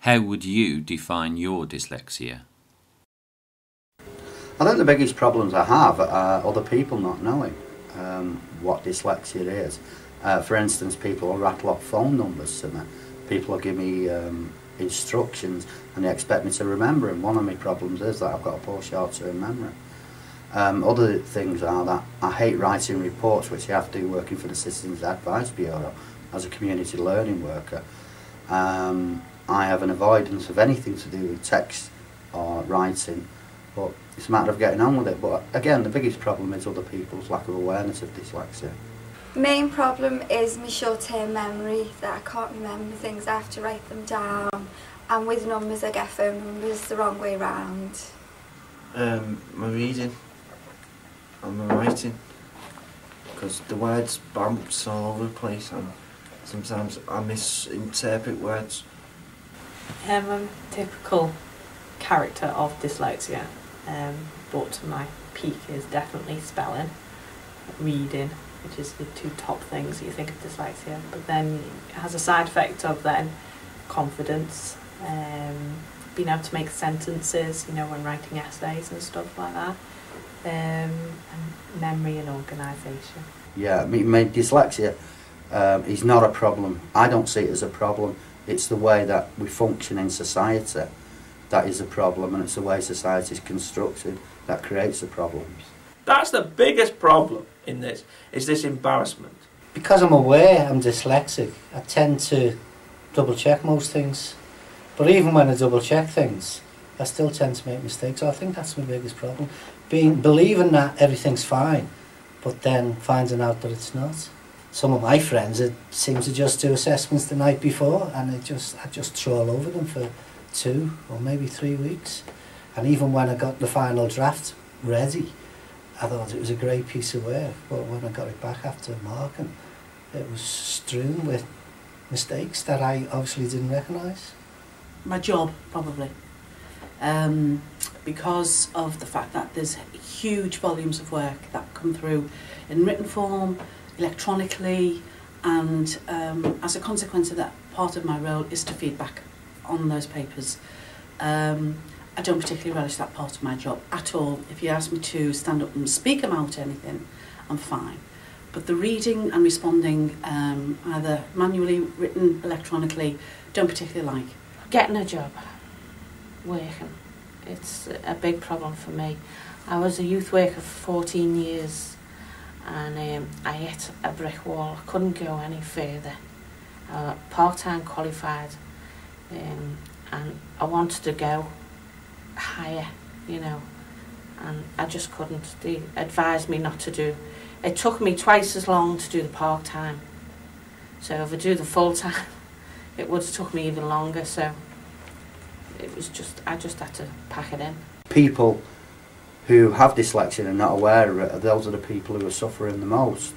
How would you define your dyslexia? I think the biggest problems I have are other people not knowing what dyslexia is. For instance, people will rattle off phone numbers to me. People will give me instructions and they expect me to remember them. One of my problems is that I've got a poor short-term memory. Other things are that I hate writing reports, which you have to do working for the Citizens Advice Bureau as a community learning worker. I have an avoidance of anything to do with text or writing, but it's a matter of getting on with it. But again, the biggest problem is other people's lack of awareness of dyslexia. The main problem is my short-term memory, that I can't remember things, I have to write them down, and with numbers I get phone numbers the wrong way round. My reading and my writing, because the words bounce all over the place and sometimes I misinterpret words. I'm a typical character of dyslexia, but my peak is definitely spelling, reading, which is the two top things that you think of dyslexia, but then it has a side effect of then confidence, being able to make sentences, you know, when writing essays and stuff like that, and memory and organisation. Yeah, my dyslexia is not a problem. I don't see it as a problem. It's the way that we function in society that is a problem, and it's the way society is constructed that creates the problems. That's the biggest problem in this, is this embarrassment. Because I'm aware I'm dyslexic, I tend to double check most things. But even when I double check things, I still tend to make mistakes. So I think that's my biggest problem. Believing that everything's fine, but then finding out that it's not. Some of my friends seem to just do assessments the night before, and I just troll over them for 2 or maybe 3 weeks. And even when I got the final draft ready, I thought it was a great piece of work, but when I got it back after marking, it was strewn with mistakes that I obviously didn't recognise. My job, probably, because of the fact that there's huge volumes of work that come through in written form, electronically, and as a consequence of that, part of my role is to feed back on those papers. I don't particularly relish that part of my job at all. If you ask me to stand up and speak about anything, I'm fine. But the reading and responding, either manually, written, electronically, don't particularly like. Getting a job, working, it's a big problem for me. I was a youth worker for 14 years and I hit a brick wall. I couldn't go any further. Part-time qualified, and I wanted to go higher, you know, and I just couldn't. They advised me not to do. It took me twice as long to do the part-time, so if I do the full-time it would have took me even longer, so it was just, I just had to pack it in. People who have dyslexia and are not aware of it, those are the people who are suffering the most.